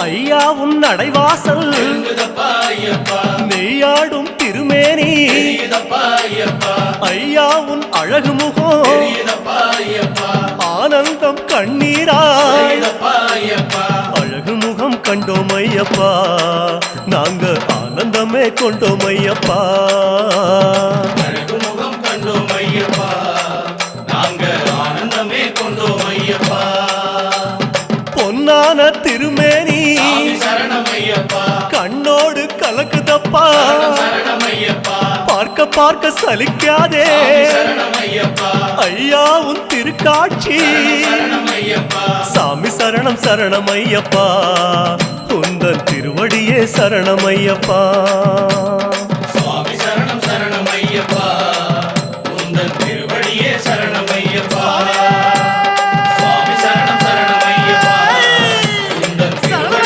ஐயா உன் நடைவாசல் நெய்யாடும் திருமேனி ஐயா உன் அழகு முகம் ஆனந்தம் கண்ணீராய் அழகு முகம் கண்டோம் ஐயப்பா நாங்க ஆனந்தமே கொண்டோம் ஐயப்பா அழகு முகம் கண்டோம் ஐயப்பா நாங்க ஆனந்தமே கொண்டோம் ஐயப்பா பொன்னான திருமேனி சரணம் ஐயப்பா கண்ணோடு கலக்குதப்பா சரணம் ஐயப்பா பார்க்க பார்க்க சலிக்காதே சரணம் ஐயப்பா ஐயா உன் திருக்காட்சி சரணம் ஐயப்பா சாமி சரணம் சரணம் ஐயப்பா உந்தன் திருவடியே சரணம் ஐயப்பா